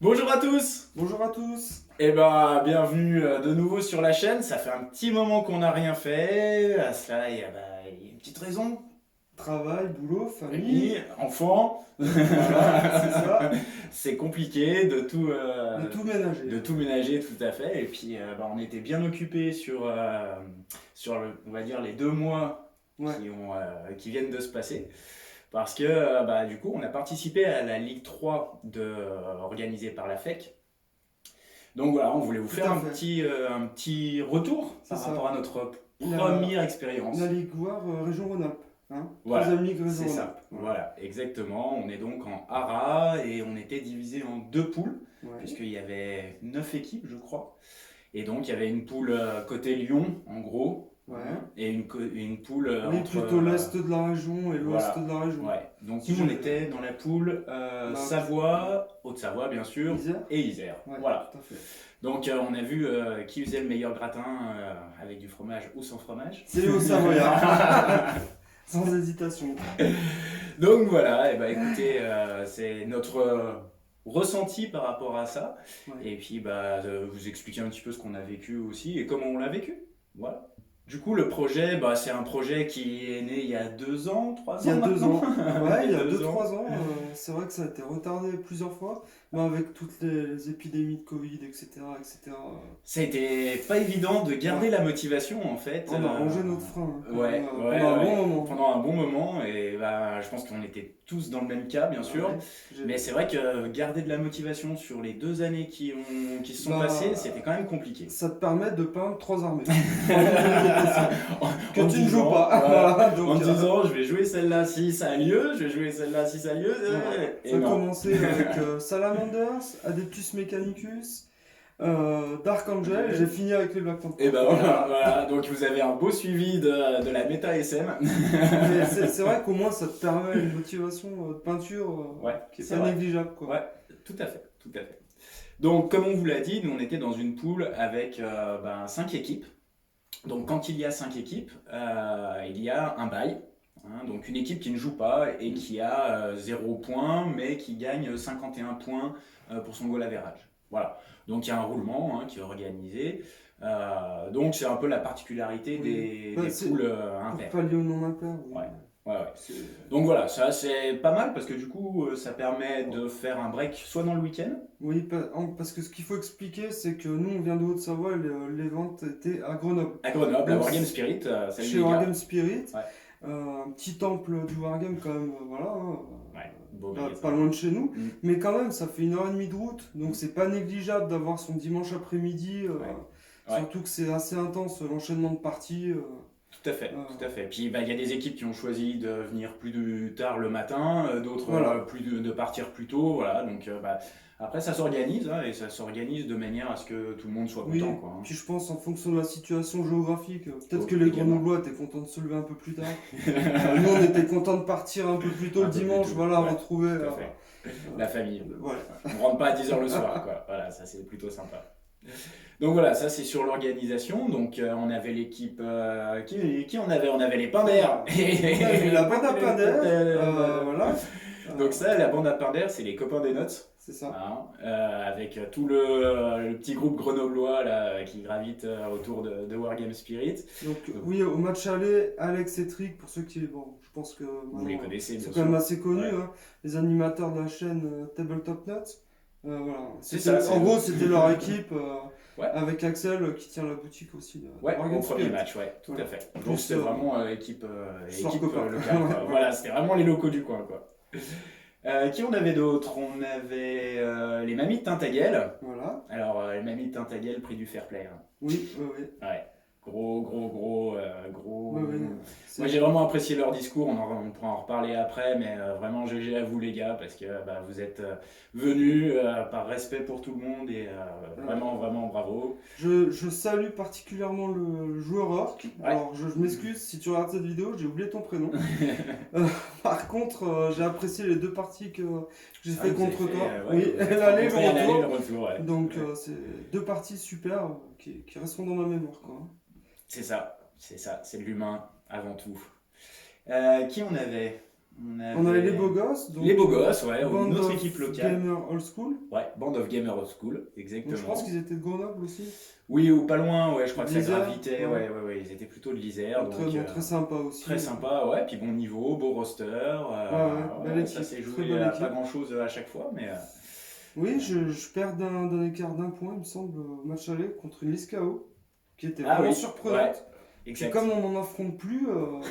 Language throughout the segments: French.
Bonjour à tous! Bonjour à tous. Eh ben, bienvenue de nouveau sur la chaîne. Ça fait un petit moment qu'on n'a rien fait. À cela, il y a une petite raison. Travail, boulot, famille. Famille, enfants. Voilà, c'est ça. C'est compliqué De tout ménager. de tout ménager, tout à fait. Et puis, on était bien occupés on va dire, les 2 mois Ouais. qui viennent de se passer. Parce que, du coup, on a participé à la Ligue 3 organisée par la FEC. Donc voilà, on voulait vous Tout faire à fait. un petit retour C'est par ça. rapport à notre La, première expérience. la Ligue Loire, région Rhône-Alpes. Hein. Voilà, Troisième Ligue région c'est ça. Rhône-Alpes. Voilà, exactement. On est donc en ARA et on était divisé en deux poules, Ouais. puisqu'il y avait 9 équipes, je crois. Et donc il y avait une poule côté Lyon, en gros, Ouais. et une poule Oui, entre. plutôt l'est de la région et l'ouest Voilà. de la région. Ouais. Donc Si nous, on je- était dans la poule Savoie, Haute-Savoie, bien sûr, Isère. et Isère. Ouais, Voilà. tout à fait. Donc on a vu qui faisait le meilleur gratin avec du fromage ou sans fromage. C'est les Hauts-Savoyards. Sans hésitation. Donc voilà, et bah écoutez, c'est notre ressenti par rapport à ça. Ouais. Et puis vous expliquer un petit peu ce qu'on a vécu aussi et comment on l'a vécu. Voilà. Du coup, le projet, c'est un projet qui est né il y a 2 ans, 3 Il y ans a 2 ans. maintenant. Ouais, il y a Deux ans. 2-3 ans. C'est vrai que ça a été retardé plusieurs fois. Mais avec toutes les épidémies de Covid, etc. etc. Ça a été pas évident de garder Ouais. la motivation en fait. On a rongé notre frein hein, Ouais, ouais, pendant un ouais. bon moment. Pendant un bon moment et je pense qu'on était tous dans le même cas bien sûr. Ouais, Mais c'est vrai que garder de la motivation sur les 2 années qui se sont passées, c'était quand même compliqué. ça te permet de peindre 3 armées. En Que tu ne joues disant, pas. Voilà, donc, en disant, je vais jouer celle-là si ça a lieu, je vais jouer celle-là si ça a lieu. voilà. Et Ça a non. commencé avec Salamanders, Adeptus Mechanicus, Dark Angel, et j'ai fini avec les Black Panthers. Et ben voilà, donc vous avez un beau suivi de la méta SM. Mais c'est vrai qu'au moins ça te permet une motivation de peinture Ouais, qui est c'est pas vrai. négligeable. Quoi. Ouais, tout à fait, tout à fait. Donc, comme on vous l'a dit, nous on était dans une poule avec 5 équipes. Donc, quand il y a 5 équipes, il y a un bye. Hein, donc, une équipe qui ne joue pas et qui a 0 points, mais qui gagne 51 points pour son goal average. Voilà. Donc, il y a un roulement qui est organisé. Donc, c'est un peu la particularité Oui. des C'est poules pour impaires. pallier au non-impair. Oui. Ouais. Ouais, ouais. C'est- Donc voilà, ça c'est pas mal parce que du coup ça permet de faire un break soit dans le week-end. Oui, parce que ce qu'il faut expliquer, c'est que nous, on vient de Haute-Savoie, et les ventes étaient à Grenoble. À Grenoble, à Donc, Wargame Spirit, salut Chez les gars. Wargame Spirit, Ouais. un petit temple du Wargame quand même, voilà, hein, Ouais, beau pas magasin. loin de chez nous. Mm. Mais quand même, ça fait 1h30 de route, donc c'est pas négligeable d'avoir son dimanche après-midi. Ouais. Surtout que c'est assez intense l'enchaînement de parties. Tout à fait, tout à fait. Puis il y a des équipes qui ont choisi de venir plus tard le matin, d'autres Voilà. de partir plus tôt, voilà. Donc après ça s'organise et ça s'organise de manière à ce que tout le monde soit Oui, content, quoi. puis je pense en fonction de la situation géographique, peut-être que les Également. Grenoblois étaient contents de se lever un peu plus tard. Nous, on était contents de partir un peu plus tôt Un le peu plus dimanche, tôt, voilà, ouais, retrouver. Tout à fait. La famille. Voilà. On rentre pas à 10h le soir, quoi. Voilà, ça c'est plutôt sympa. Donc voilà, ça c'est sur l'organisation. Donc on avait l'équipe qui on avait les Pinders. On a eu la bande à Pinder, voilà. Donc ça, la bande à Pinders, c'est les copains des notes. C'est ça. Hein, avec tout le petit groupe grenoblois là, qui gravite autour de Wargame Spirit. Donc oui, au match aller, Alex et Trick, pour ceux qui, bon, je pense que Vous les connaissez bien c'est sûr. quand même assez connu, Ouais. hein, les animateurs de la chaîne Tabletop Nuts. Voilà. C'est C'était- ça, En gros, c'était leur équipe Ouais. avec Axel qui tient la boutique aussi. De Ouais, Wargame au premier Spirit. match, ouais, tout Voilà. à fait. Plus, Donc c'était vraiment équipe leurs copains. locale, quoi. Voilà, c'était vraiment les locaux du coin, quoi. Qui on avait d'autres? On avait les mamies de Tintaguel. Voilà. Alors, les mamies de Tintaguel, prix du fair play. Hein. Oui, oui, oui. Ouais, gros. Oui, oui. Moi, j'ai vraiment apprécié leur discours. On pourra en reparler après, mais vraiment, GG à vous, les gars, parce que vous êtes venus par respect pour tout le monde et vraiment bravo. Je salue particulièrement le joueur orc. Ouais. Alors, je m'excuse si tu regardes cette vidéo, j'ai oublié ton prénom. Par contre, j'ai apprécié les 2 parties que j'ai fait vous avez contre fait, toi. ouais, Oui, vous avez l'aller et rencontré le un aller et retour. le retour, ouais. Donc, c'est 2 parties super qui resteront dans ma mémoire. Quoi. C'est ça, c'est de l'humain avant tout. Qui on avait? On avait les beaux gosses. Donc, les beaux gosses, ouais, Band une autre of équipe locale. Gamer Old School. Ouais, Band of Gamer Old School, exactement. Donc, je pense qu'ils étaient de Grenoble aussi. Oui, ou pas loin, ouais, je crois que ça L'Isère, gravitait, ouais, ils étaient plutôt de l'Isère. Donc, Donc, très sympa aussi. très sympa, ouais, puis bon niveau, beau roster. Belle Ça équipe, s'est très joué bonne à équipe. pas grand chose à chaque fois, mais. Oui, je perds d'un écart d'un point, il me semble, au match aller contre une liste KO, qui était Ah vraiment oui, surprenante. ouais, Puis exact. comme on n'en affronte plus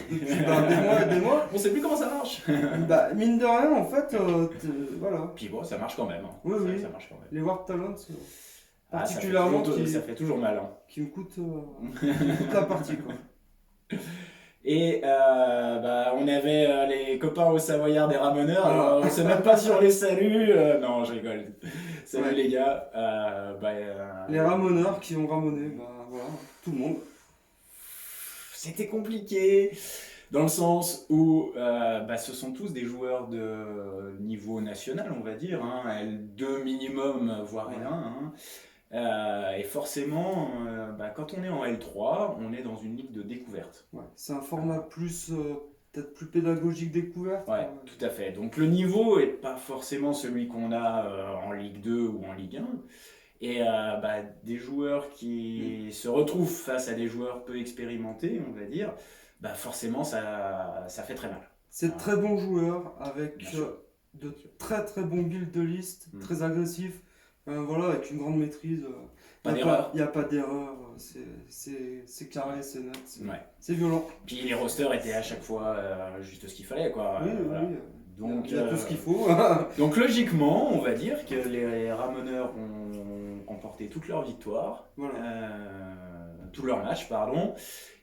depuis des mois et des mois, On sait plus comment ça marche. bah, mine de rien, en fait, voilà. Puis bon, ça marche quand même. Oui, oui. Ça marche quand même. Les Warp Talents, Ah, particulièrement, ça fait toujours mal. Hein. qui me coûtent toute la partie, quoi. Et on avait les copains au Savoyard des Ramoneurs, Ah. alors on sait même pas sur les saluts. Non, je rigole. Salut Ouais. les gars. Les ramoneurs qui ont ramoné, bah voilà, tout le monde. C'était compliqué dans le sens où ce sont tous des joueurs de niveau national, on va dire, hein, L2 minimum, voire L1. Hein. Et forcément, quand on est en L3, on est dans une ligue de découverte. Ouais, c'est un format plus, peut-être plus pédagogique découverte. Ouais, tout à fait. Donc le niveau est pas forcément celui qu'on a en Ligue 2 ou en Ligue 1. Et des joueurs qui se retrouvent face à des joueurs peu expérimentés, on va dire, forcément ça fait très mal. C'est très bons joueurs avec Bien sûr. de très très bons builds de liste, très agressifs, voilà, avec une grande maîtrise. Pas d'erreur. Il n'y a pas d'erreur, c'est carré, c'est net, Ouais. c'est violent. Puis les rosters étaient à chaque fois juste ce qu'il fallait, quoi. Oui, Voilà. oui, Donc, il y a tout ce qu'il faut. donc logiquement, on va dire que les Ramoneurs ont emporté toute leur victoire, Voilà. tout leur match, pardon.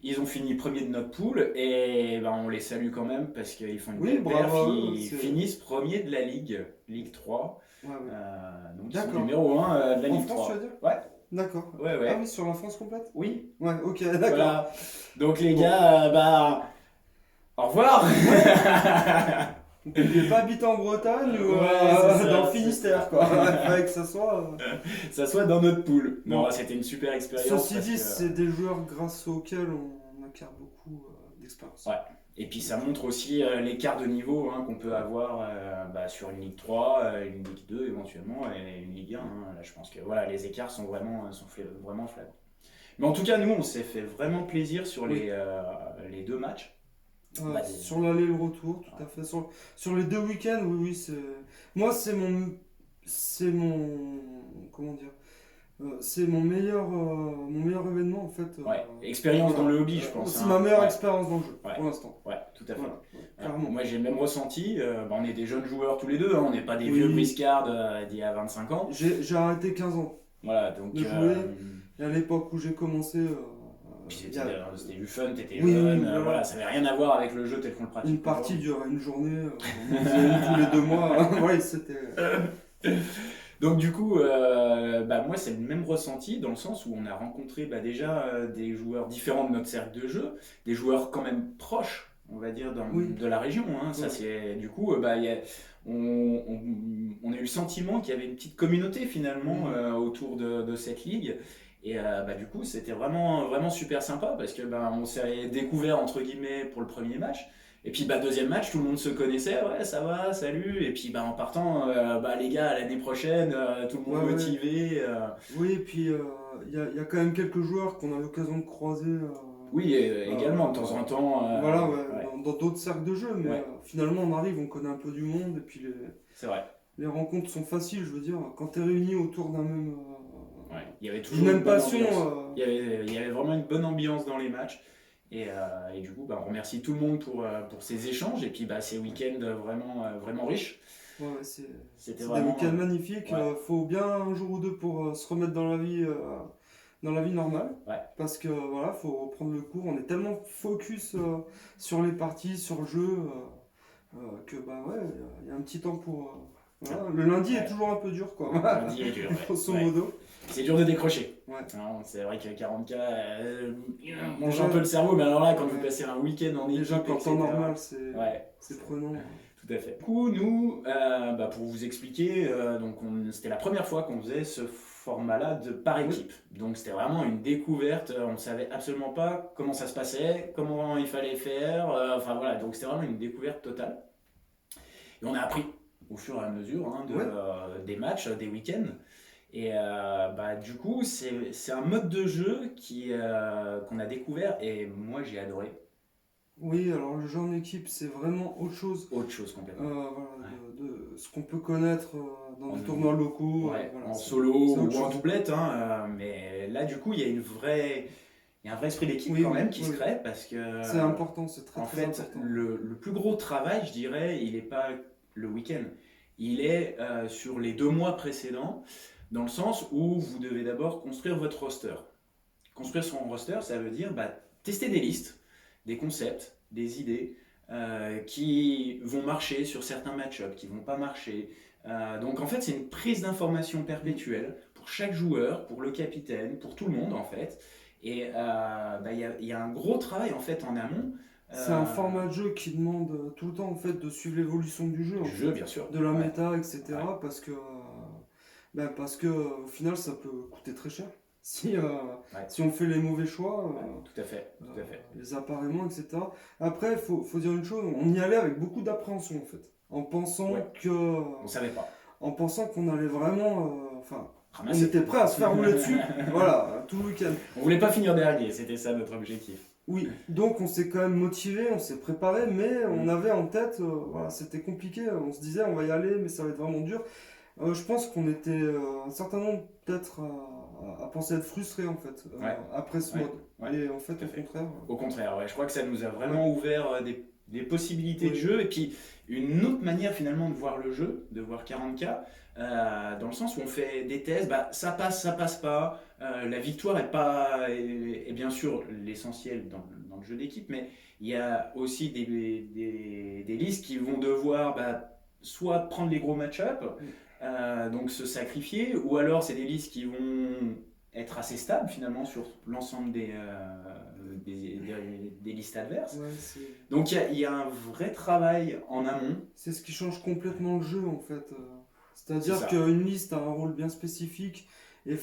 Ils ont fini premier de notre poule et on les salue quand même parce qu'ils font une Oui, belle perf. bravo, Ils c'est- finissent premier de la Ligue 3. Ouais, ouais. Donc ils sont D'accord. numéro 1 de la En Ligue France, 3. tu veux dire? Ouais, D'accord. ouais. Ah oui, sur la France complète? Oui, Ouais, ok, d'accord. voilà. Donc les gars, au revoir. Vous ne pouviez pas habiter en Bretagne ou Ouais, c'est ça, dans le c'est Finistère, ça. quoi. Il fallait que ça soit. Ça soit dans notre poule. Non, Bon. c'était une super expérience. Ceci parce dit, que- c'est des joueurs grâce auxquels on acquiert beaucoup d'expérience. Ouais. Et puis ça montre aussi l'écart de niveau qu'on peut avoir sur une Ligue 3, une Ligue 2 éventuellement et une Ligue 1. Hein. Là, je pense que voilà, les écarts sont vraiment flagrants. Mais en tout cas, nous, on s'est fait vraiment plaisir sur Oui. les deux matchs. Sur l'aller et le retour, tout à fait. Sur les 2 week-ends, oui, c'est. Moi, c'est mon. Comment dire? C'est mon meilleur événement en fait. Ouais, expérience Voilà. dans le hobby, je pense. C'est hein. ma meilleure Ouais. expérience dans le jeu, Ouais. pour l'instant. Ouais, tout à fait. Voilà, Ouais. clairement. Moi, j'ai le même ressenti. On est des jeunes joueurs tous les deux. On n'est pas des vieux Oui. briscards d'il y a 25 ans. J'ai arrêté 15 ans. Voilà, donc. De jouer. Et à l'époque où j'ai commencé. Puis il y a c'était du fun, t'étais Oui, jeune, oui, voilà. voilà, ça n'avait rien à voir avec le jeu tel qu'on le pratique. une partie aujourd'hui. durait une journée, on en faisait une tous les 2 mois. Ouais, c'était. Donc du coup, moi c'est le même ressenti dans le sens où on a rencontré déjà des joueurs différents de notre cercle de jeu, des joueurs quand même proches, on va dire, Oui. de la région. Hein. Ça Oui. c'est du coup, on a eu le sentiment qu'il y avait une petite communauté finalement autour de cette ligue. Et du coup, c'était vraiment super sympa parce que on s'est découvert entre guillemets pour le premier match. Et puis deuxième match, tout le monde se connaissait, ouais ça va, salut. Et puis en partant, les gars, à l'année prochaine, tout le monde Ouais, ouais. motivé. Oui, et puis il y a quand même quelques joueurs qu'on a l'occasion de croiser. Oui, également de temps en temps. Voilà, ouais, ouais, dans d'autres cercles de jeu, mais Ouais. Finalement on arrive, on connaît un peu du monde, et puis c'est vrai. les rencontres sont faciles, je veux dire, quand tu es réuni autour d'un même. Ouais. Il y avait Une toujours même une bonne passion. ambiance. Il y avait vraiment une bonne ambiance dans les matchs. Et du coup, on remercie tout le monde pour ces échanges et puis ces week-ends vraiment riches. Ouais, c'était C'était des vraiment. week-ends magnifiques. ouais. Faut bien un jour ou deux pour se remettre dans la vie normale. Ouais. Parce que voilà, faut reprendre le cours. On est tellement focus sur les parties, sur le jeu, que il y a un petit temps pour. Voilà. Le lundi Ouais. est toujours un peu dur, quoi. Lundi est dur, ouais. Grosso Ouais. modo. C'est dur de décrocher. Ouais. Non, c'est vrai que 40K mange un peu le cerveau, mais alors là, quand vous Ouais. passez un week-end en équipe, Déjà, qu'en temps etc., normal, c'est Ouais, prenant. tout à fait. Du coup, nous, pour vous expliquer, c'était la première fois qu'on faisait ce format-là par équipe. Donc c'était vraiment une découverte. On ne savait absolument pas comment ça se passait, comment il fallait faire. Donc c'était vraiment une découverte totale. Et on a appris au fur et à mesure hein, Ouais. des matchs, des week-ends. Et du coup, c'est un mode de jeu qu'on a découvert et moi j'ai adoré. Oui, alors le jeu en équipe, c'est vraiment autre chose Autre chose complètement. voilà, Ouais. de ce qu'on peut connaître dans En, des tournois locaux. ouais, Voilà, en c'est solo c'est autre ou en chose. doublette, hein, mais là du coup il y a il y a un vrai esprit d'équipe Oui, quand oui, même qui oui, se oui. crée parce que C'est important, c'est très en très fait important. le plus gros travail, je dirais, il n'est pas le week-end, il est sur les 2 mois précédents, dans le sens où vous devez d'abord construire votre roster. Construire son roster, ça veut dire tester des listes, des concepts, des idées qui vont marcher sur certains match-ups, qui vont pas marcher. Donc en fait, c'est une prise d'information perpétuelle pour chaque joueur, pour le capitaine, pour tout le monde en fait. Et y a un gros travail en fait en amont C'est un format de jeu qui demande tout le temps en fait de suivre l'évolution du jeu, en du fait, jeu, bien sûr. de la Ouais, méta, ouais, etc. Parce que au final, ça peut coûter très cher si, ouais. si on fait les mauvais choix, Ouais, tout à fait, tout à fait. les appareillements, etc. Après, faut dire une chose, on y allait avec beaucoup d'appréhension en fait, Ouais, que, on savait pas. en pensant qu'on allait vraiment, enfin, on Ramasser. était prêt à se faire rouler dessus, voilà, tout le week-end. On voulait pas finir dernier, c'était ça notre objectif. Oui, donc on s'est quand même motivé, on s'est préparé, mais on Mm. avait en tête, voilà, c'était compliqué, on se disait on va y aller, mais ça va être vraiment dur. Je pense qu'on était un certain nombre peut-être à penser être frustrés en fait, Ouais, après ce ouais, mode. ouais, Et en fait, tout à au fait. contraire, Au contraire, ouais, je crois que ça nous a ouais, vraiment ouvert des possibilités de oui, jeu et puis une autre manière finalement de voir le jeu, de voir 40K, dans le sens où on fait des tests, ça passe pas, la victoire est bien sûr l'essentiel dans le jeu d'équipe, mais il y a aussi des listes qui vont devoir soit prendre les gros match-up, oui, donc se sacrifier, ou alors c'est des listes qui vont être assez stables finalement sur l'ensemble des listes adverses. ouais, Donc il y a un vrai travail en amont. c'est ce qui change complètement le jeu en fait. C'est C'est-à-dire ça. qu'une liste a un rôle bien spécifique et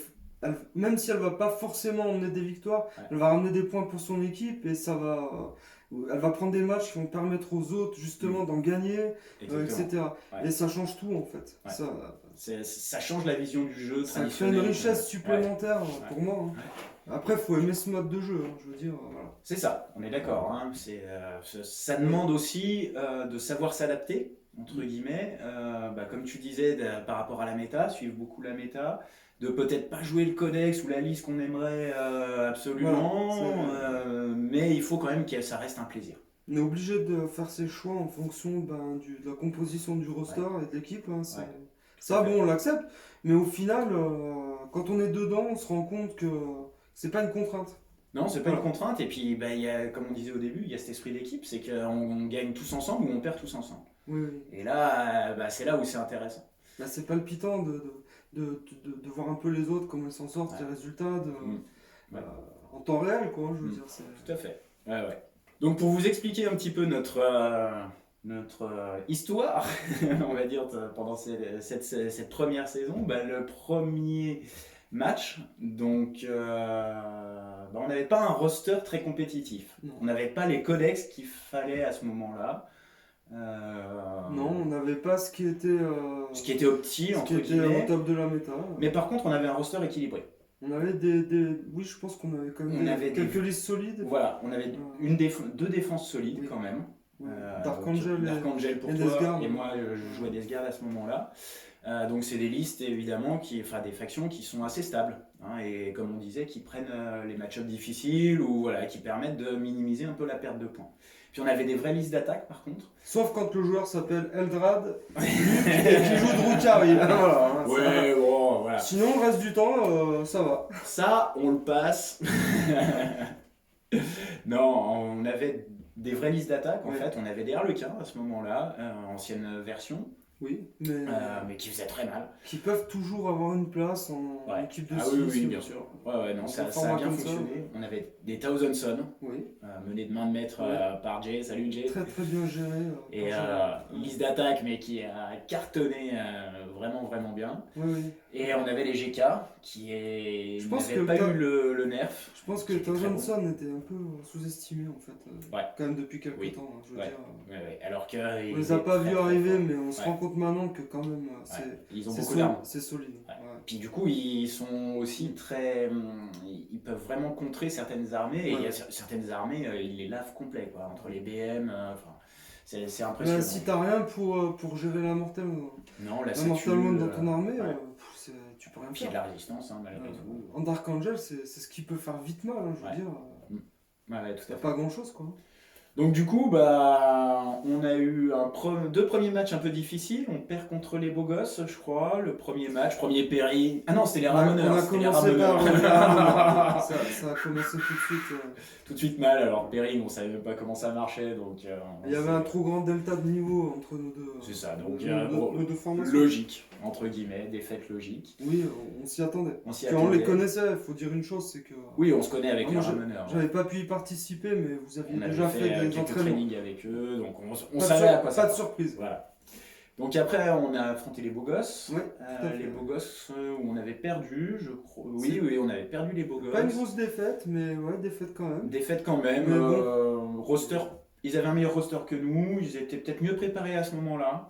même si elle va pas forcément emmener des victoires, Ouais, elle va ramener des points pour son équipe et elle va prendre des matchs qui vont permettre aux autres justement mm, d'en gagner, exactement. etc. Ouais, Et ça change tout en fait. ouais. Ça change la vision du jeu Ça crée une traditionnel. richesse Ouais, supplémentaire ouais, pour moi, hein. ouais. Après, faut aimer ce mode de jeu, hein, je veux dire, voilà. C'est ça, on est d'accord. Hein. Ça Oui. demande aussi de savoir s'adapter, entre guillemets. Comme tu disais, par rapport à la méta, suivre beaucoup la méta, de peut-être pas jouer le codex ou la liste qu'on aimerait Voilà, absolument, mais il faut quand même que ça reste un plaisir. on est obligé de faire ses choix en fonction de la composition du roster Ouais, et de l'équipe, hein, ouais, tout à ça, fait. bon, on l'accepte, mais au final, quand on est dedans, on se rend compte que c'est pas une contrainte. Non, c'est pas une Voilà. contrainte, et puis il y a, comme on disait au début, il y a cet esprit d'équipe, c'est qu'on gagne tous ensemble ou on perd tous ensemble. Oui, oui. Et là, c'est là où c'est intéressant. Là, c'est palpitant de voir un peu les autres, comment ils s'en sortent, les Ouais. résultats, Mm. euh, Ouais. en temps réel, quoi, je veux Mm. dire. Tout à fait. Ouais, ouais. Donc pour vous expliquer un petit peu notre histoire, on va dire, pendant cette première saison, le premier match, donc on n'avait pas un roster très compétitif. Non. On n'avait pas les codex qu'il fallait à ce moment-là. Non, on n'avait pas Ce qui était opti, ce qui entre était au guillemets. top de la méta. Mais par contre, on avait un roster équilibré. On avait oui, je pense qu'on avait quand même On avait quelques listes solides. Voilà, on avait deux défenses solides Oui. quand même. Ouais. Donc, Dark Dark Angel pour et toi, Deathguard. et moi je jouais Deathguard à ce moment-là. Donc c'est des listes évidemment, des factions qui sont assez stables, hein, et comme on disait, qui prennent les match-ups difficiles ou voilà, qui permettent de minimiser un peu la perte de points. Puis on avait des vraies listes d'attaque par contre. Sauf quand le joueur s'appelle Eldrad, Luke, et qui joue Drukhari. Voilà, hein, Ouais, bon, voilà. Sinon, le reste du temps, ça va. Ça, on le passe. Non, on avait des vraies listes d'attaque en Ouais. fait. On avait des Harlequins à ce moment-là, ancienne version, Oui, mais qui faisaient très mal. qui peuvent toujours avoir une place en Ouais. équipe de Ah 6. oui, oui, bien sûr. Ouais, non, dans un ça a format bien comme ça. fonctionné. On avait des Thousand Sun, Oui. mené de main de maître par Jay. Salut Jay. Très très bien géré. Et Ouais. liste d'attaque, mais qui a cartonné vraiment, vraiment bien. Oui, oui. Et on avait les GK Je pense n'avaient que pas eu le nerf. Je pense que Qui était très bon. Johnson était un peu sous-estimé en fait, Ouais. quand même depuis quelques Oui. temps, hein, je veux Ouais. dire. Ouais. Alors que On les a pas vus arriver, mais on se Ouais. rend compte maintenant que quand même, Ils ont c'est beaucoup d'armes. c'est solide. Ouais. Ouais. Puis du coup, ils sont aussi très. Ils peuvent vraiment contrer certaines armées. Et il y a certaines armées, ils les lavent complet, quoi. Entre les BM, enfin, c'est impressionnant. Si t'as rien pour gérer la Mortal Non, là, la Mortal Wound dans ton armée, ouais. tu peux rien Puis il y a faire. de la résistance, hein, malgré tout. En Dark Angel, c'est ce qui peut faire vite mal, hein, je veux dire. Ouais, tout à fait. Pas grand chose quoi. Donc du coup, bah, on a eu deux premiers matchs un peu difficiles. On perd contre les beaux gosses, je crois. Le premier match, premier pairing. Ah non, c'était les Ramoneurs. On a commencé par ça a commencé tout de suite. Tout de suite mal. Alors pairing, on savait même pas comment ça marchait. Donc, il y avait un trop grand delta de niveau entre nos deux. C'est ça, donc nos deux formations. logique, entre guillemets, défaite logique. Oui, on s'y attendait. Puis on les connaissait, il faut dire une chose, c'est que... Oui, on se connaît avec les Ramoneurs. J'avais pas pu y participer, mais vous aviez on déjà fait des quelques entraînements. trainings avec eux, donc on savait à quoi ça. Pas de surprise. Voilà. Donc après, on a affronté les beaux gosses. Ouais, les beaux gosses où on avait perdu, je crois. Oui, on avait perdu les beaux gosses. Pas une grosse défaite, mais ouais, défaite quand même. Défaite quand même. Roster, ils avaient un meilleur roster que nous. Ils étaient peut-être mieux préparés à ce moment-là.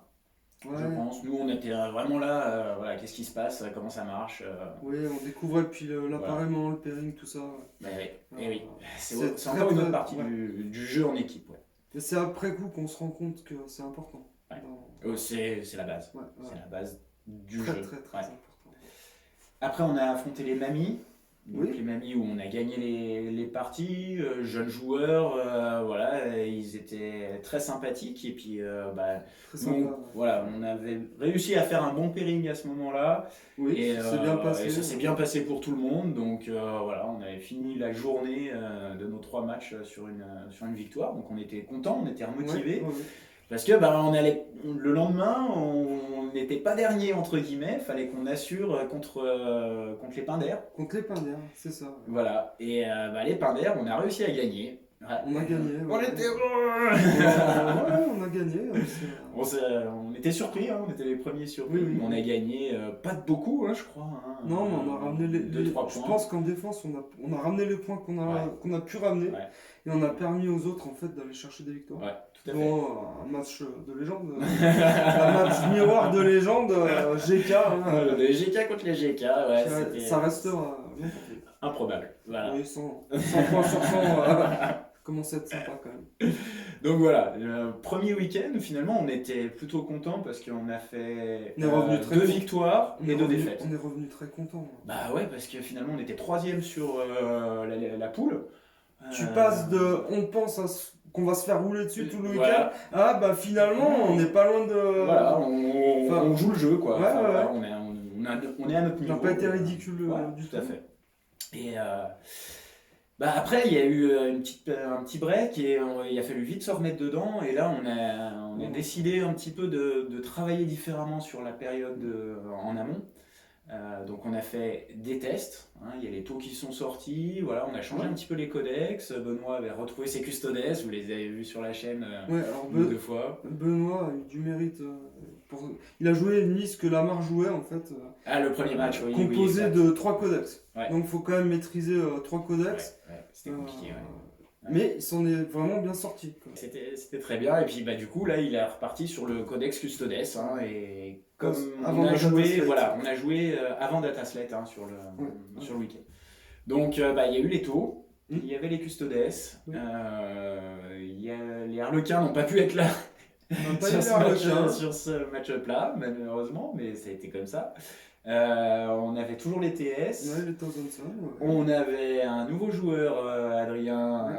Ouais. Je pense. Nous, on était vraiment là. Voilà, qu'est-ce qui se passe, comment ça marche. Oui, on découvrait puis l'appareillement, le pairing, tout ça. Bah, oui. C'est encore une autre partie du jeu en équipe. Ouais. Et c'est après coup qu'on se rend compte que c'est important. Ouais. C'est la base. C'est la base du jeu. Très important. Après, on a affronté les mamies. Donc les mamies où on a gagné les parties, jeunes joueurs, voilà, ils étaient très sympathiques et puis voilà, on avait réussi à faire un bon pairing à ce moment-là. Oui, et bien passé. Et ça s'est bien passé pour tout le monde, donc voilà, on avait fini la journée de nos 3 matchs sur une victoire, donc on était contents, on était remotivés. Parce que on allait, le lendemain, on n'était pas dernier entre guillemets, fallait qu'on assure contre les Pinders. Contre les Pinders, c'est ça. Voilà, et les Pinders, on a réussi à gagner. Ouais. On a gagné. On était on a gagné. On était surpris, hein, on était les premiers surpris. Oui. On a gagné pas de beaucoup, hein, je crois. Hein, non, mais on a ramené les 2-3 points. Je pense qu'en défense, on a ramené les points qu'on a pu ramener. Ouais. Et on a permis aux autres en fait d'aller chercher des victoires. Ouais, tout à fait. Bon, un match de légende. Un match miroir de légende, GK. Hein. Les GK contre les GK, ouais. Ça restera improbable. Voilà. Oui, 100 points sur 100. Commence à être sympa quand même. Donc voilà, le premier week-end, finalement, on était plutôt content parce qu'on a fait 2 victoires et 2 défaites. On est revenu très content. Bah ouais, parce que finalement, on était 3e sur la poule. Tu passes de on pense qu'on va se faire rouler dessus tout le week-end à finalement on n'est pas loin de. Voilà, on joue le jeu quoi. Ouais. On est à notre niveau. Ça n'a pas été ridicule du tout. À fait. Et après, il y a eu un petit break et il a fallu vite se remettre dedans. Et là, on a décidé un petit peu de travailler différemment sur la période en amont. Donc on a fait des tests, hein, il y a les taux qui sont sortis, voilà, on a changé un petit peu les codex. Benoît avait retrouvé ses custodes, vous les avez vus sur la chaîne alors 2 fois. Benoît a eu du mérite. Il a joué une liste que Lamar jouait en fait. Le premier match, oui. Composé de 3 codex. Ouais. Donc il faut quand même maîtriser 3 codex. Ouais, c'était compliqué. Mais il s'en est vraiment bien sorti. C'était très bien, et puis du coup là il est reparti sur le codex custodes, hein, et comme on a joué avant Dataslate hein, sur le week-end. Donc il y a eu les taux, il y avait les custodes, il y a les Harlequins n'ont pas pu être là sur ce match-up là malheureusement, mais ça a été comme ça. On avait toujours les TS. Ouais, les Thousand. On avait un nouveau joueur, Adrien,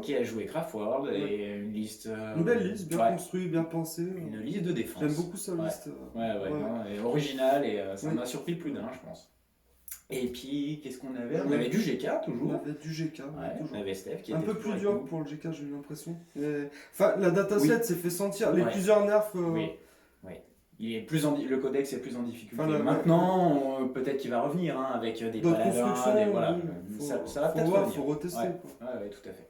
qui a joué Craftworld, et une liste. Une belle liste, bien construite, bien pensée. Une liste de défense. J'aime beaucoup sa liste. Et originale, et ça m'a surpris plus d'un, je pense. Et puis, qu'est-ce qu'on avait ? On avait du GK toujours. On avait du GK. On avait Steph qui était un peu plus dur pour le GK, j'ai eu l'impression. Enfin, la dataset s'est fait sentir. Les plusieurs nerfs. Oui. Le codex est plus en difficulté. Maintenant, peut-être qu'il va revenir avec des paladins. Ça va peut-être revenir. Il faut retester. Oui, tout à fait.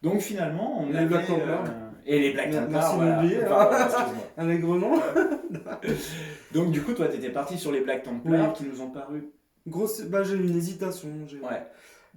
Donc finalement, on Les avait... Black Templars. Et les Black Templars, Merci de voilà. m'oublier, Pardon, excuse-moi. allègrement. Donc du coup, toi, t'étais parti sur les Black Templars Oui. qui nous ont paru... Bah, j'ai eu une hésitation. Ouais.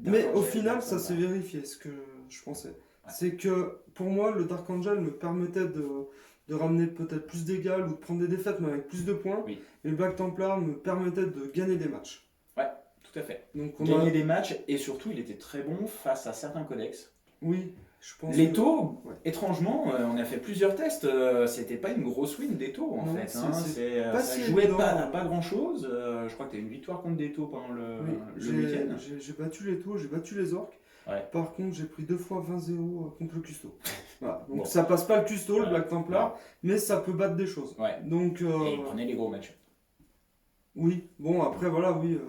Mais Dark au Angel, final, Black ça s'est Templars. vérifié, ce que je pensais. C'est que pour moi, le Dark Angel me permettait de ramener peut-être plus d'égal ou de prendre des défaites, mais avec plus de points. Oui. Et le Black Templar me permettait de gagner des matchs. Ouais, tout à fait. Donc Gagner des matchs, et surtout, il était très bon face à certains codex. Oui, je pense. Les taux, Ouais. étrangement, on a fait plusieurs tests, c'était pas une grosse win des taux en Non, fait. c'est pas Ça si jouait évident. pas grand chose. Je crois que tu as eu une victoire contre des taux pendant Oui, le week-end. j'ai battu les taux, j'ai battu les orques. Ouais. Par contre, j'ai pris 2 fois 20-0 contre le custo. Voilà. Donc Bon. ça passe pas le custo, le Ouais. Black Templar, mais ça peut battre des choses. Ouais. Donc, Et il prenait les gros matchs. oui, bon, après, voilà, oui.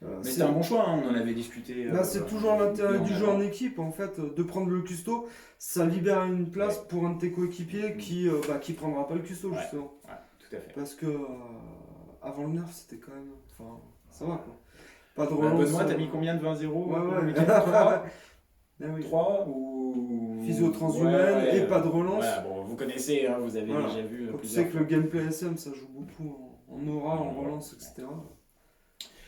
Mais c'était un bon choix, hein, on en avait discuté. Bah, c'est toujours l'intérêt du jeu avant. en équipe, en fait, de prendre le custo. Ça libère une place Ouais. pour un de tes coéquipiers qui prendra pas le custo, Ouais. justement. Ouais, tout à fait. Parce que avant le nerf, c'était quand même. Enfin, ça va quoi. Pas de Bah, relance. Benoît, t'as mis combien de 20-0 Ouais, pour ouais. le week-end 3 Ah oui. 3 ou... Physio transhumaine et pas de relance. Voilà, bon, vous connaissez, hein, vous avez Voilà. déjà vu Tu plusieurs sais que le gameplay SM, ça joue beaucoup en aura, en relance, etc.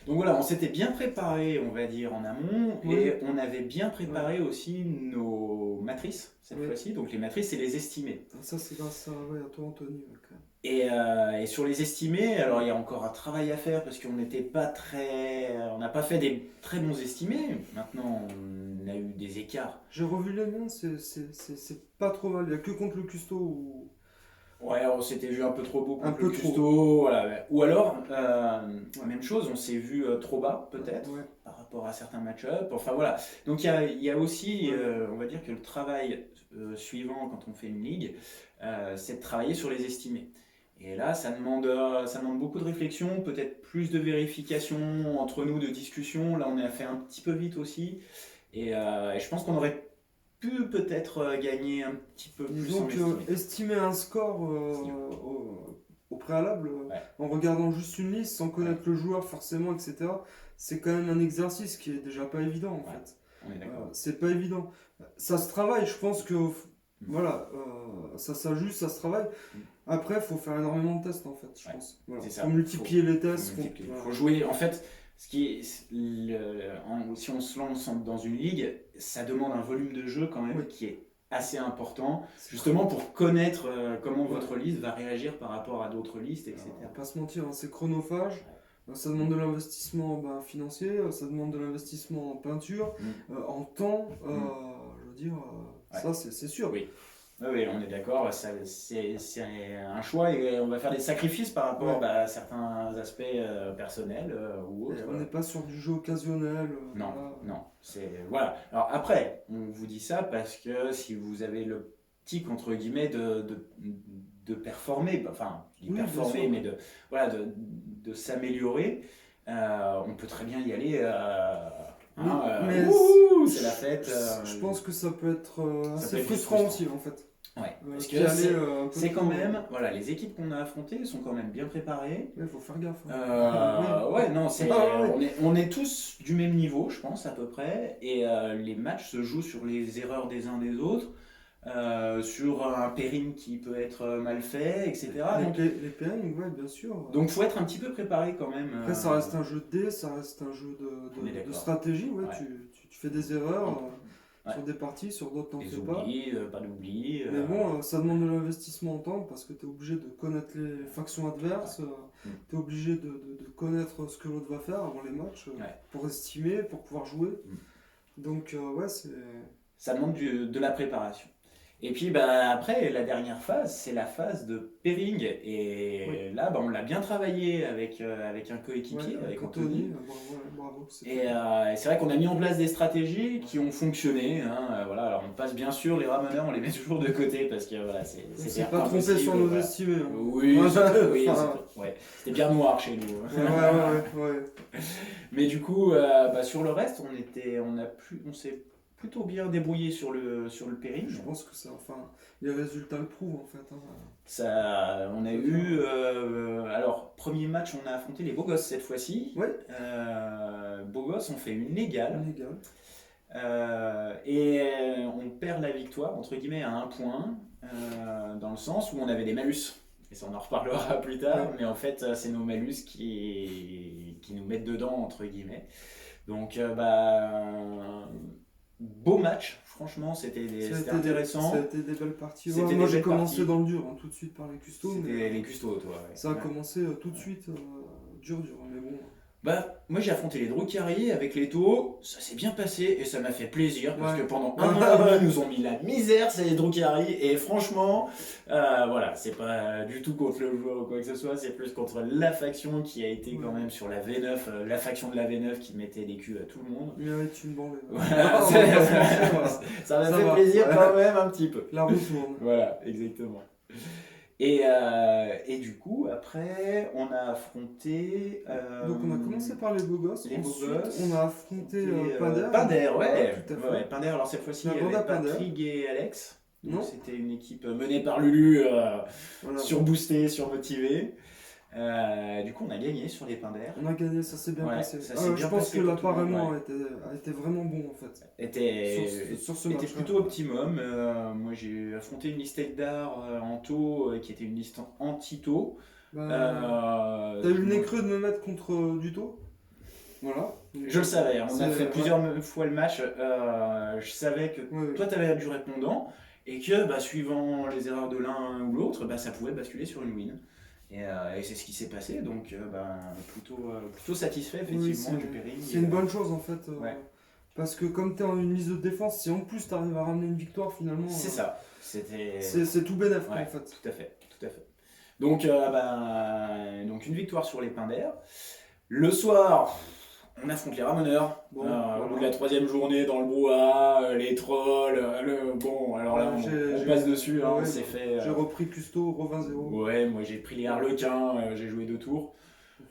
Donc voilà, on s'était bien préparé, on va dire, en amont, Oui. et on avait bien préparé aussi nos matrices, cette Oui. fois-ci. Donc les matrices, c'est les estimés. Ça, c'est grâce à toi, Anthony. Ouais, quand même. Et sur les estimés, alors il y a encore un travail à faire parce qu'on n'était pas très... On n'a pas fait des très bons estimés. Maintenant, on a eu des écarts. J'ai revu les miens, c'est pas trop mal. Il n'y a que contre le custo où. Ouais, on s'était vu un peu trop beau Un contre peu le trop. custo, voilà. Ou alors, Ouais. même chose, on s'est vu trop bas, peut-être, Ouais. par rapport à certains match-up. Enfin voilà. Donc il y a aussi, Ouais. on va dire que le travail suivant quand on fait une ligue, c'est de travailler sur les estimés. Et là, ça demande beaucoup de réflexion, peut-être plus de vérification entre nous, de discussion. Là, on a fait un petit peu vite aussi. Et je pense qu'on aurait pu peut-être gagner un petit peu plus en Donc, estimé. estimer un score au préalable, Ouais. en regardant juste une liste, sans connaître le joueur forcément, etc., c'est quand même un exercice qui est déjà pas évident en Ouais. fait. On est d'accord. C'est pas évident. Ça se travaille, je pense que voilà, ça s'ajuste, ça se travaille. Après, il faut faire énormément de tests en fait, je Ouais. pense. Voilà. C'est ça. Faut multiplier les tests. Il voilà. faut jouer. En fait, ce qui est, si on se lance dans une ligue, ça demande un volume de jeu quand même Oui. qui est assez important, justement pour connaître comment Ouais. votre liste va réagir par rapport à d'autres listes, etc. On va pas se mentir, hein, c'est chronophage. Ça demande de l'investissement financier, ça demande de l'investissement en peinture, en temps. Je veux dire, Ouais. ça c'est sûr. Oui. Oui, on est d'accord, c'est un choix et on va faire des sacrifices par rapport Ouais. à certains aspects personnels ou Et autres. on n'est pas sur du jeu occasionnel. Non, voilà. non, voilà. Alors après, on vous dit ça parce que si vous avez l'optique entre guillemets de performer, enfin, je dis Oui, bien performer, sûr. mais de s'améliorer, on peut très bien y aller. Oui, mais Wouhou, c'est la fête. Je pense que ça peut être ça assez peut être frustrant frustrant. aussi en fait. Ouais, parce D'y que aller, un peu c'est trop, quand même, voilà, les équipes qu'on a affrontées sont quand même bien préparées. Il faut faire gaffe. Hein. Ouais, non, Ah, oui. on est tous du même niveau, je pense, à peu près. Et les matchs se jouent sur les erreurs des uns des autres, sur un pairing qui peut être mal fait, etc. Les pairings, ouais, bien sûr. Donc, faut être un petit peu préparé quand même. Après, ça reste un jeu de dés, ça reste un jeu On est de d'accord. stratégie. Ouais, Ouais. tu fais des erreurs Ouais. sur des parties, sur d'autres, t'en Des fais pas. oublis, pas d'oublis. Mais bon, ça demande de l'investissement en temps parce que tu es obligé de connaître les factions adverses, tu es obligé de connaître ce que l'autre va faire avant les matchs pour estimer, pour pouvoir jouer. Donc, ouais, c'est. Ça demande de la préparation. Et puis après, la dernière phase, c'est la phase de pairing. Et là, on l'a bien travaillé avec un coéquipier, avec Anthony. Bravo. Et c'est vrai qu'on a mis en place des stratégies qui ont fonctionné. Hein, voilà. Alors on passe bien sûr les ramoneurs, on les met toujours de côté parce que voilà, C'est pas trompé sur nos estimés. Hein. Oui, Enfin, c'était bien noir chez nous. Ouais. Mais du coup, sur le reste, on s'est plutôt bien débrouillé sur le pairing. Je pense que ça, enfin, les résultats le prouvent en fait. Hein. Ça, on a eu. Alors, premier match, on a affronté les Beaux Gosses cette fois-ci. Ouais. Beaux Gosses ont fait une égale. Inégal. On perd la victoire, entre guillemets, à 1 point, dans le sens où on avait des malus. Et ça, on en reparlera plus tard, mais en fait, c'est nos malus qui nous mettent dedans, entre guillemets. Donc, beau match, franchement, c'était intéressant. Ça a été des belles parties. Moi, j'ai commencé dans le dur, tout de suite par les custos. C'était les custos, toi. Ouais. Ça a commencé tout de suite dur, mais bon. Moi j'ai affronté les Drukhari avec les taux, ça s'est bien passé et ça m'a fait plaisir parce que pendant 1 an et demi, ils nous ont mis la misère, c'est les Drukhari, et franchement, voilà, c'est pas du tout contre le joueur ou quoi que ce soit, c'est plus contre la faction qui a été quand même sur la V9, la faction de la V9 qui mettait des culs à tout le monde. Mais avec une bande. Voilà, ça m'a fait plaisir quand même un petit peu. La roue tourne. Voilà, exactement. Et du coup, après, on a affronté. Donc, on a commencé par les beaux gosses. Ensuite, on a affronté Pinder. Pinder, ouais. Pinder, alors cette fois-ci, il y avait Pinder. Patrick et Alex. Donc, c'était une équipe menée par Lulu, surboostée, surmotivée. Du coup, on a gagné sur les Pinder. On a gagné, ça s'est bien passé. Je pense que l'apparemment a été vraiment bon en fait. Sur ce match, plutôt optimum. Moi, j'ai affronté une liste d'art en taux qui était une liste anti-taux. T'as eu le nez creux de me mettre contre du taux. Voilà. Je le savais, on a fait plusieurs fois le match. Je savais que toi, tu avais du répondant et que suivant les erreurs de l'un ou l'autre, ça pouvait basculer sur une win. Et c'est ce qui s'est passé, donc plutôt satisfait effectivement du péril. C'est une bonne chose en fait, parce que comme tu es en une liste de défense, si en plus tu arrives à ramener une victoire finalement... C'est ça, c'est tout bénéf en fait. Tout à fait. Donc, donc une victoire sur les Pinder. Le soir, on affronte les Ramoneurs. Au bout de la 3e journée dans le brouhaha, les trolls, alors là on passe dessus, c'est fait. J'ai repris Custo, Revin 0. Ouais, moi j'ai pris les Harlequins, j'ai joué 2 tours.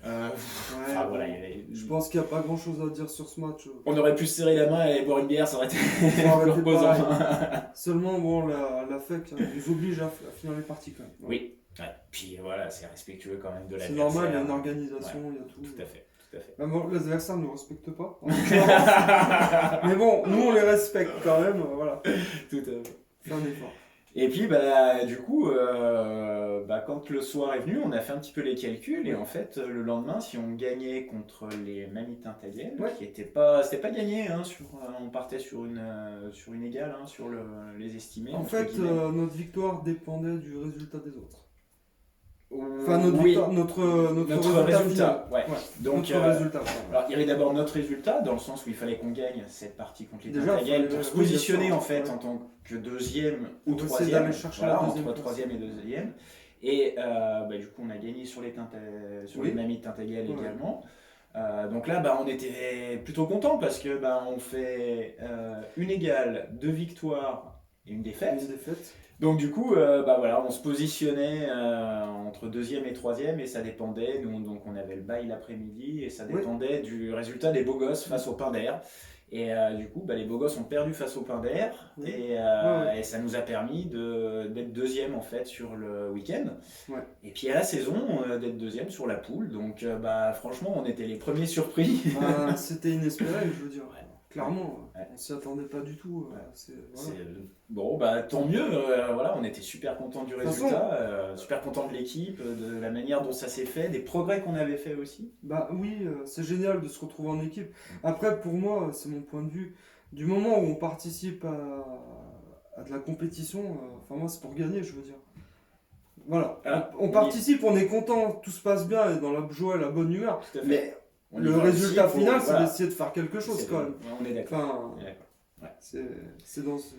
Voilà, je pense qu'il n'y a pas grand chose à dire sur ce match. On aurait pu se serrer la main et boire une bière, ça aurait été reposant. Seulement, la FEC nous oblige à finir les parties quand même. Oui, puis voilà, c'est respectueux quand même de la. C'est normal, il y a une organisation, il y a tout. Tout à fait. L'adversaire ne nous respecte pas. Mais bon, nous on les respecte quand même, voilà. Tout à fait. Fais un effort. Et puis du coup, quand le soir est venu, on a fait un petit peu les calculs et en fait le lendemain, si on gagnait contre les Mammitins Taguel, qui c'était pas gagné, on partait sur une égale sur les estimés. En fait, notre victoire dépendait du résultat des autres. Enfin, notre résultat. Donc, notre résultat. Alors, il y avait d'abord notre résultat, dans le sens où il fallait qu'on gagne cette partie contre les Taguel pour se positionner en fait en tant que 2e ou 3e, entre 3e et 2e. Et du coup, on a gagné sur les Mammitins Taguel également. Donc là, on était plutôt contents parce que on fait une égale, 2 victoires et une défaite. Donc du coup, on se positionnait entre 2e et 3e et ça dépendait, donc on avait le bail l'après-midi et ça dépendait du résultat des beaux gosses face aux Pinder. Et du coup, les beaux gosses ont perdu face aux Pinder et ça nous a permis d'être 2e en fait sur le week-end. Et puis à la saison, d'être 2e sur la poule. Donc franchement, on était les premiers surpris. C'était inespéré, je veux dire. Clairement, on s'y attendait pas du tout. Tant mieux. On était super contents du résultat, super contents de l'équipe, de la manière dont ça s'est fait, des progrès qu'on avait fait aussi. Oui, c'est génial de se retrouver en équipe. Après, pour moi, c'est mon point de vue. Du moment où on participe à de la compétition, moi, c'est pour gagner, je veux dire. Voilà, on participe, on est content, tout se passe bien, et dans la joie et la bonne humeur. Mais le résultat final, c'est d'essayer de faire quelque chose quand même. On est d'accord. C'est dans ce...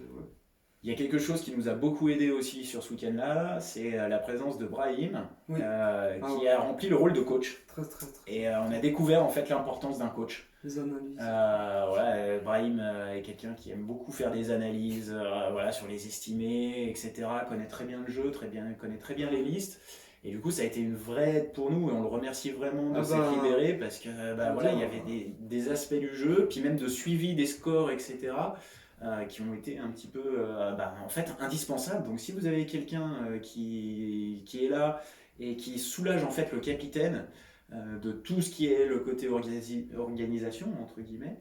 Il y a quelque chose qui nous a beaucoup aidé aussi sur ce week-end-là, c'est la présence de Brahim, qui a rempli le rôle de coach. Très. Et on a découvert en fait l'importance d'un coach. Les analyses. Brahim est quelqu'un qui aime beaucoup faire des analyses sur les estimés, etc. Connaît très bien le jeu, connaît très bien les listes. Et du coup, ça a été une vraie aide pour nous et on le remercie vraiment de s'être libéré parce que il y avait des aspects du jeu, puis même de suivi des scores, etc. Qui ont été un petit peu en fait indispensables. Donc si vous avez quelqu'un qui est là et qui soulage en fait le capitaine, de tout ce qui est le côté organisation, entre guillemets,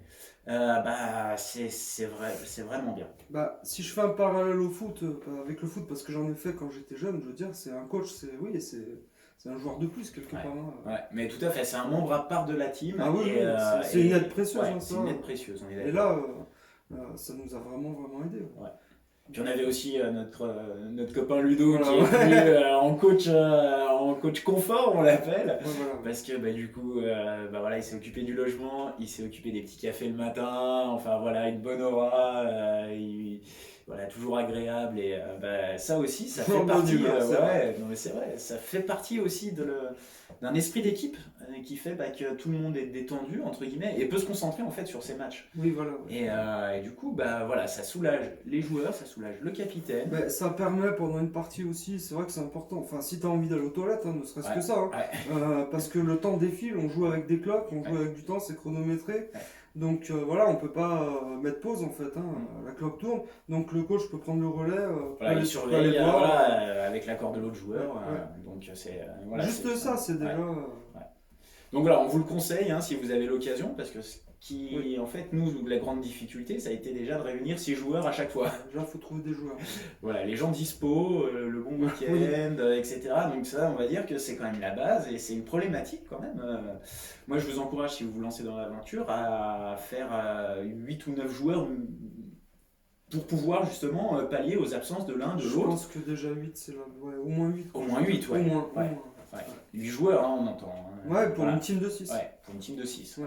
c'est vraiment bien. Bah, si je fais un parallèle au foot, avec le foot, parce que j'en ai fait quand j'étais jeune, je veux dire, c'est un coach, c'est un joueur de plus quelque part. Hein. Ouais, mais tout à fait, c'est un membre à part de la team. Ah oui, c'est une aide précieuse. Ouais, c'est une aide précieuse, on est d'accord. Et là, ça nous a vraiment aidé. Ouais. Puis on avait aussi notre copain Ludo qui est venu en coach confort, on l'appelle, parce que du coup, voilà, il s'est occupé du logement, il s'est occupé des petits cafés le matin, enfin voilà, une bonne aura, voilà, toujours agréable, et ça aussi, ça fait partie, non mais c'est vrai, ça fait partie aussi d'un esprit d'équipe qui fait que tout le monde est détendu entre guillemets et peut se concentrer en fait sur ses matchs. Oui, voilà. Et du coup, voilà, ça soulage les joueurs, ça soulage le capitaine. Ça permet pendant une partie aussi, c'est vrai que c'est important. Enfin, si tu as envie d'aller aux toilettes, ne serait-ce que ça. Parce que le temps défile, on joue avec des cloques, on joue avec du temps, c'est chronométré. Donc voilà, on peut pas mettre pause en fait, la cloque tourne, donc le coach peut prendre le relais, il surveille avec l'accord de l'autre joueur, donc c'est juste ça, c'est déjà... Donc voilà, on vous le conseille si vous avez l'occasion, parce que en fait, nous, la grande difficulté, ça a été déjà de réunir 6 joueurs à chaque fois. Déjà, il faut trouver des joueurs. Voilà, les gens dispo, le bon week-end, etc. Donc ça, on va dire que c'est quand même la base, et c'est une problématique quand même. Moi, je vous encourage, si vous vous lancez dans l'aventure, à faire 8 ou 9 joueurs pour pouvoir justement pallier aux absences de l'un, de l'autre. Je pense que déjà 8, c'est là. Ouais, au moins 8. Au moins 8, ouais. Au moins. 8 joueurs, on entend. Pour une team de 6. Ouais, pour une team de 6.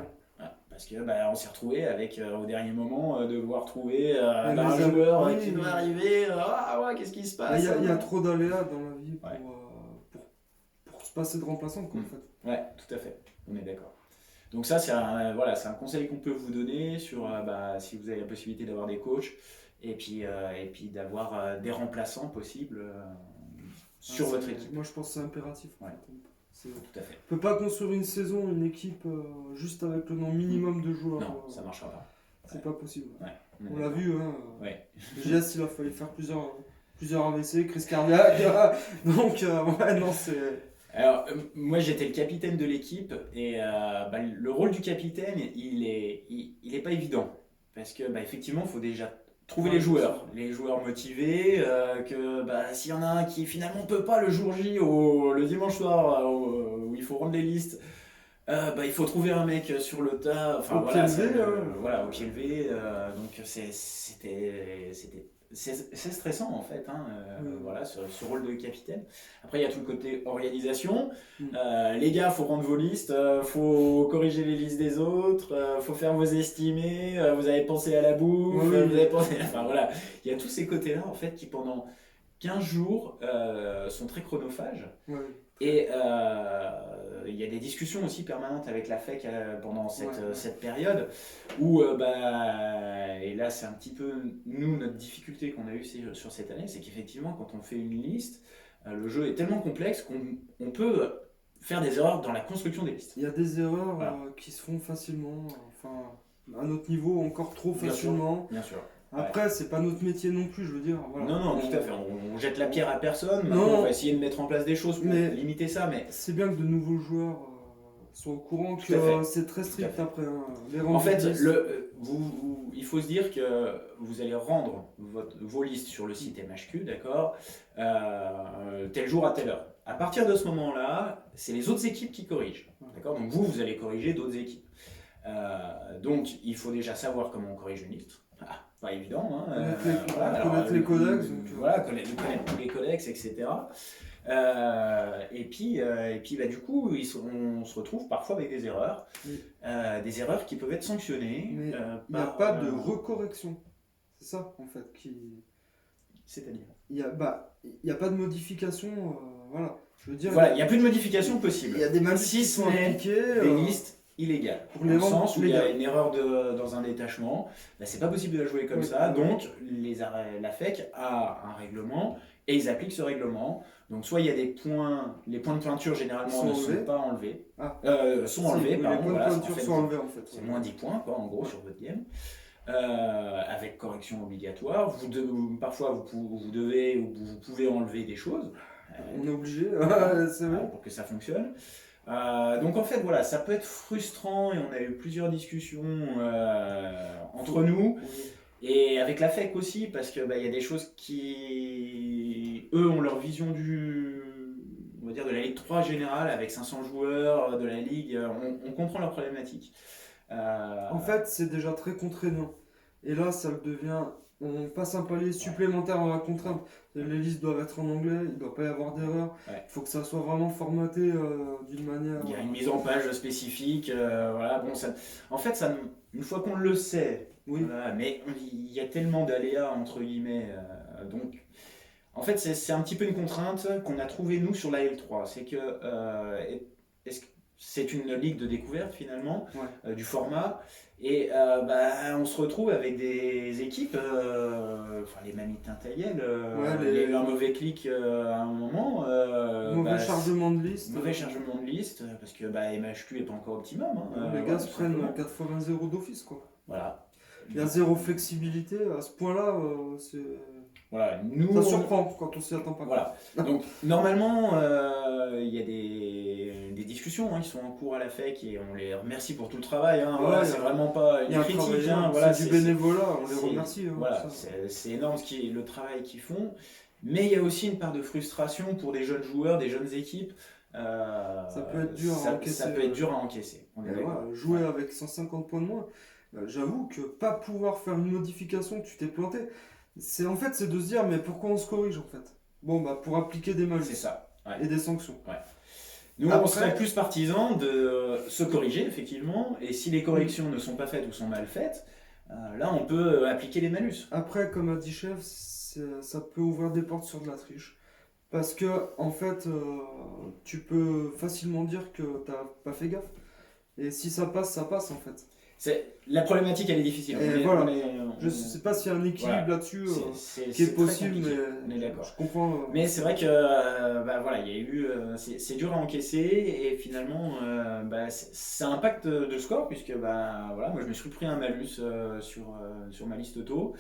Parce que on s'est retrouvé avec au dernier moment devoir trouver un joueur qui doit arriver. Qu'est-ce qui se passe? Il y a trop d'aléas dans la vie pour se passer de remplaçant, en fait. Ouais, tout à fait. On est d'accord. Donc ça, c'est un conseil qu'on peut vous donner sur si vous avez la possibilité d'avoir des coachs et puis d'avoir des remplaçants possibles sur votre équipe. Moi, je pense que c'est impératif. Tout à fait. On ne peut pas construire une saison, une équipe juste avec le nombre minimum de joueurs. Non, ça ne marchera pas. C'est pas possible. On l'a vu. GS, il a fallu faire plusieurs AVC, crise cardiaque. Donc, non, c'est... Alors, moi j'étais le capitaine de l'équipe et le rôle du capitaine, il est pas évident. Parce que effectivement, il faut déjà trouver les joueurs motivés, que s'il y en a un qui finalement peut pas le jour J, le dimanche soir, où il faut rendre les listes, il faut trouver un mec sur le tas, enfin au pied levé, donc c'est stressant en fait, voilà, ce rôle de capitaine. Après il y a tout le côté organisation, les gars, faut rendre vos listes, faut corriger les listes des autres, faut faire vos estimés, vous avez pensé à la bouffe, vous avez pensé... Enfin voilà, il y a tous ces côtés là en fait qui pendant 15 jours sont très chronophages. Et il y a des discussions aussi permanentes avec la FEC pendant cette période où, et là c'est un petit peu notre difficulté qu'on a eue sur cette année, c'est qu'effectivement quand on fait une liste, le jeu est tellement complexe qu'on peut faire des erreurs dans la construction des listes. Il y a des erreurs qui se font facilement, à notre niveau encore trop facilement. Bien sûr. Après, c'est pas notre métier non plus, je veux dire. Voilà. Non, tout à fait. On jette la pierre à personne. On va essayer de mettre en place des choses pour limiter ça. Mais c'est bien que de nouveaux joueurs soient au courant que c'est très strict après. En fait, il faut se dire que vous allez rendre vos listes sur le site MHQ, d'accord, tel jour à telle heure. À partir de ce moment-là, c'est les autres équipes qui corrigent. D'accord ? Donc vous allez corriger d'autres équipes. Donc il faut déjà savoir comment on corrige une liste. Pas évident, connaître les codex, connaître tous les codex, etc. Et puis du coup, on se retrouve parfois avec des erreurs, des erreurs qui peuvent être sanctionnées. Mais il n'y a pas de recorrection. C'est ça, en fait, C'est-à-dire il n'y a pas de modification, voilà. Je veux dire, il n'y a plus de modification possible. Il y a des malus qui sont appliquées. Des listes illégales. Dans le sens où il y a une erreur dans un détachement, c'est pas possible de la jouer comme ça. Donc la FEC a un règlement et ils appliquent ce règlement. Donc soit il y a les points de pointure généralement ne sont pas enlevés. Sont enlevés, pardon. Les points de pointure sont enlevés en fait. C'est moins 10 points en gros sur votre game. Avec correction obligatoire. Parfois vous devez ou vous pouvez enlever des choses. On est obligé, c'est vrai. Pour que ça fonctionne. Donc en fait, voilà, ça peut être frustrant et on a eu plusieurs discussions entre nous et avec la FEC aussi parce que y a des choses qui, eux, ont leur vision on va dire de la Ligue 3 générale avec 500 joueurs de la Ligue. On comprend leurs problématiques. En fait, c'est déjà très contraignant. Et là, ça le devient. On passe un palier supplémentaire dans la contrainte. Les listes doivent être en anglais, il ne doit pas y avoir d'erreur. Il faut que ça soit vraiment formaté d'une manière. Il y a une mise en page spécifique. Voilà, bon, en fait, une fois qu'on le sait, voilà, mais il y a tellement d'aléas, entre guillemets. Donc, en fait, c'est un petit peu une contrainte qu'on a trouvée, nous, sur la L3. C'est que c'est une ligue de découverte, finalement, du format. Et on se retrouve avec des équipes, les Mamie Tintayel, il y a eu un mauvais clic à un moment. Mauvais chargement de liste. Mauvais chargement de liste, parce que MHQ n'est pas encore optimum. Les gars se prennent 80-0 d'office, quoi. Voilà. Il y a zéro flexibilité, à ce point-là, c'est... Voilà, nous, ça surprend quand on s'y attend pas. Voilà. Donc normalement, il y a des discussions qui sont en cours à la FEC et on les remercie pour tout le travail. C'est vraiment pas une critique. Voilà, c'est du bénévolat, on les remercie. Voilà, c'est énorme le travail qu'ils font. Mais il y a aussi une part de frustration pour des jeunes joueurs, des jeunes équipes. Ça peut être dur à encaisser. Ça peut être dur à encaisser. Jouer avec 150 points de moins, j'avoue que pas pouvoir faire une modification, tu t'es planté. C'est de se dire, mais pourquoi on se corrige en fait? Bon, pour appliquer des malus. C'est ça. Et des sanctions. Nous, on serait plus partisans de se corriger, effectivement, et si les corrections ne sont pas faites ou sont mal faites, là, on peut appliquer les malus. Après, comme a dit Chef, ça peut ouvrir des portes sur de la triche. Parce que, en fait, tu peux facilement dire que t'as pas fait gaffe. Et si ça passe, en fait. La problématique, elle est difficile. Je ne sais pas s'il y a un équilibre là-dessus qui est possible, mais on est d'accord. Je comprends. Mais c'est vrai que il y a eu, c'est dur à encaisser et finalement ça impacte le score puisque moi je me suis pris un malus sur ma liste auto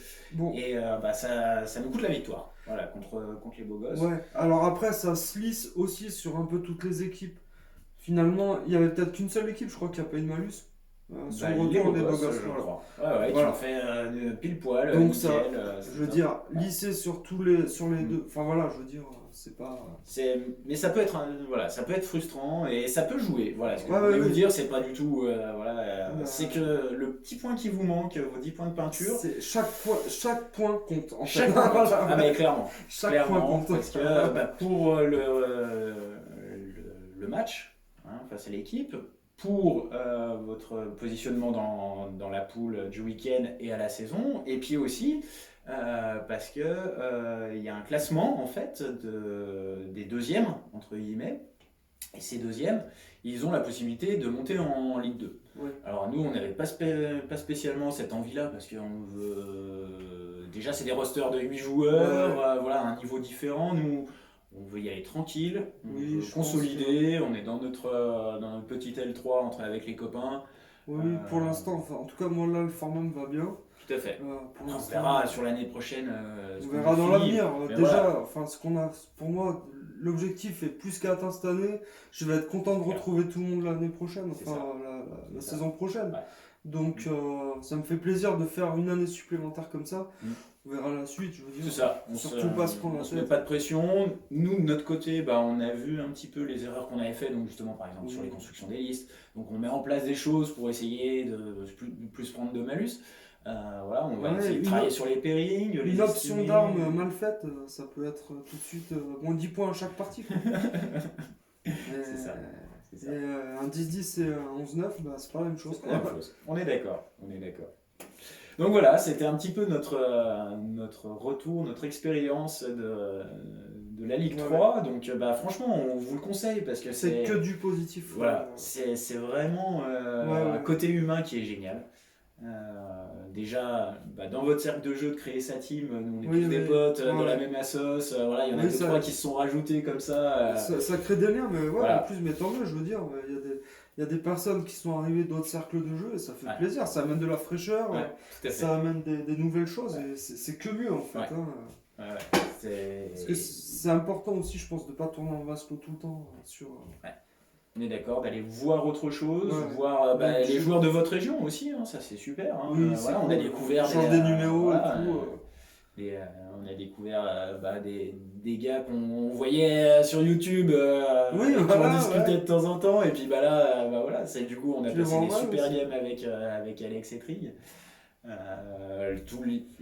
et ça nous coûte la victoire contre les beaux gosses. Ouais. Alors après ça se lisse aussi sur un peu toutes les équipes. Finalement il y avait peut-être qu'une seule équipe, je crois, qui a pas eu de malus. Sur le retour des beaux gosses, je crois. Qui ont fait pile poil. Donc nickel, je veux dire, lisser sur les deux. Enfin voilà, je veux dire, c'est pas. Mais ça peut être ça peut être frustrant et ça peut jouer. Voilà, ce que je voulais vous dire, c'est pas du tout. C'est que le petit point qui vous manque, vos 10 points de peinture. C'est chaque point compte. En fait. Chaque point compte. Mais clairement. Chaque point compte. Parce que pour le match face à l'équipe. Pour votre positionnement dans la poule du week-end et à la saison, et puis aussi parce que il y a un classement en fait des deuxièmes entre guillemets, et ces deuxièmes, ils ont la possibilité de monter en Ligue 2. Ouais. Alors nous, on n'avait pas spécialement cette envie-là parce qu'on veut déjà c'est des rosters de 8 joueurs, un niveau différent. Nous. On veut y aller tranquille, on veut consolider, on est dans notre petite L3 avec les copains. Oui, pour l'instant, en tout cas, moi là, le format me va bien. Tout à fait. On verra sur l'année prochaine. On verra dans l'avenir. Déjà, ce qu'on a, pour moi, l'objectif est plus qu'à atteindre cette année. Je vais être content de retrouver tout le monde l'année prochaine, la saison prochaine. Ouais. Donc, ça me fait plaisir de faire une année supplémentaire comme ça. On verra la suite, je veux dire. C'est ça. Surtout pas ce qu'on a fait. On se met pas de pression. Nous, de notre côté, on a vu un petit peu les erreurs qu'on avait faites, donc justement, par exemple, sur les constructions des listes. Donc, on met en place des choses pour essayer de plus prendre de malus. On va essayer de travailler sur les pairings. Une option d'arme mal faite, ça peut être tout de suite moins 10 points à chaque partie. C'est ça. Et un 10-10 et un 11-9, c'est pas la même chose. On est d'accord. Donc voilà, c'était un petit peu notre retour, notre expérience de la Ligue 3. Donc franchement, on vous le conseille parce que c'est que du positif. Voilà, c'est vraiment un côté humain qui est génial. Déjà, dans votre cercle de jeu, de créer sa team, nous on est tous des potes de la même assos. Il y en a 2-3 qui se sont rajoutés comme ça. Ça crée des liens, mais en plus, mais tant mieux, je veux dire. Il y a des personnes qui sont arrivées d'autres cercles de jeu et ça fait plaisir, ça amène de la fraîcheur, ça amène des nouvelles choses et c'est que mieux en fait. Parce que c'est important aussi, je pense, de ne pas tourner en vase clos tout le temps. On est d'accord d'aller voir autre chose, Ouais. voir Ouais, les joueurs de votre région aussi, hein, ça c'est super. Hein. Oui, Voilà, on cool. a découvert On change des numéros voilà, et tout. on a découvert des gars qu'on voyait sur YouTube, Oui, avec qui on voilà, discutait ouais. de temps en temps, et puis là, voilà, c'est du coup on a Tu les passé vois en des vrai super aussi. games avec Alex et Trig.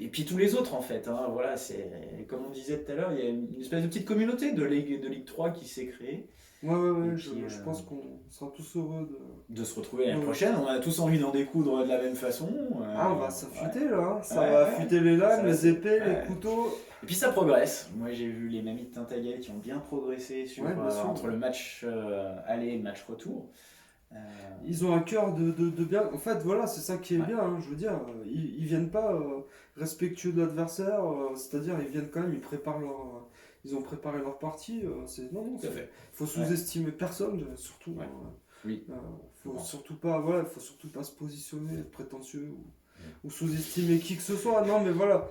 Et puis tous les autres en fait, hein, voilà, c'est comme on disait tout à l'heure, il y a une espèce de petite communauté de Ligue 3 qui s'est créée. Et Ouais, puis, je pense qu'on sera tous heureux de se retrouver l'année de... prochaine. On a tous envie d'en découdre de la même façon. Ah, on va Ouais. s'affûter là, hein. Ça Ouais, va ouais. affûter les Ça lames, va, les épées, les ouais. couteaux. Et puis ça progresse. Moi j'ai vu les Mamies de Tintagel qui ont bien progressé Ouais, bien sûr. entre le match aller et le match retour. Ils ont un cœur de bien. En fait, voilà, c'est ça qui est Ouais. bien, hein, je veux dire. Ils viennent pas respectueux de l'adversaire, c'est-à-dire ils viennent quand même, ils préparent ils ont préparé leur partie. Non, Tout à fait. faut sous-estimer personne, surtout. Ouais. Oui. Faut surtout pas, voilà, faut surtout pas se positionner, être prétentieux ou sous-estimer qui que ce soit. Non, mais voilà.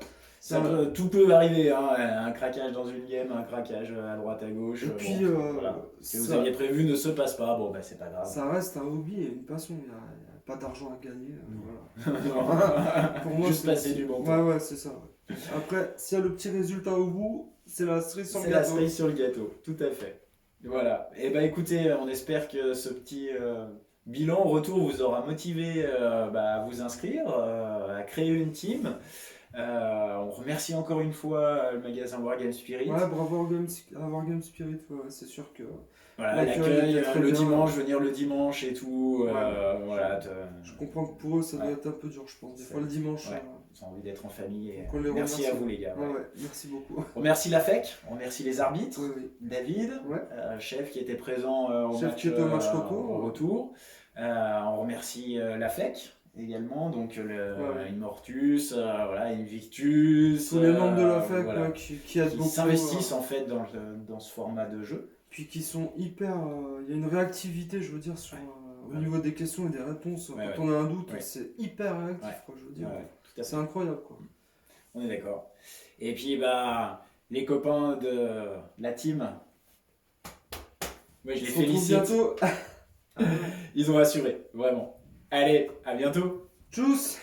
Tout peut arriver, hein. Un craquage dans une game, un craquage à droite à gauche. Et puis, voilà. Ce que vous aviez prévu ne se passe pas, bon c'est pas grave. Ça reste un hobby et une passion. Il n'y a pas d'argent à gagner. Voilà. Pour moi, juste passer du bon temps. Ouais, c'est ça. Ouais. Après, s'il y a le petit résultat au bout, c'est la cerise sur le gâteau. C'est la cerise sur le gâteau, tout à fait. Voilà. Et écoutez, on espère que ce petit bilan retour vous aura motivé à vous inscrire, à créer une team. On remercie encore une fois le magasin Wargame Spirit. Ouais, bravo à Wargame Spirit, c'est sûr que. Voilà, l'accueil, le dimanche, venir le dimanche et tout. Voilà, je comprends que pour eux ça doit être un peu dur, je pense. Des fois le dimanche. Ils ont envie d'être en famille. Et merci à vous les gars. Ouais, merci beaucoup. On remercie la FEC, on remercie les arbitres, oui. David, chef qui était présent au match retour. On remercie la FEC également, donc Immortus, Invictus. Tous les membres de la FEC qui aident beaucoup. S'investissent en fait dans ce format de jeu. Puis qui sont hyper. Il y a une réactivité, je veux dire, au niveau des questions et des réponses. Quand on a un doute, c'est hyper réactif, quoi, je veux dire. C'est incroyable, quoi. On est d'accord. Et puis, les copains de la team, moi je les félicite. Bientôt. Ils ont assuré, vraiment. Allez, à bientôt. Tchuss.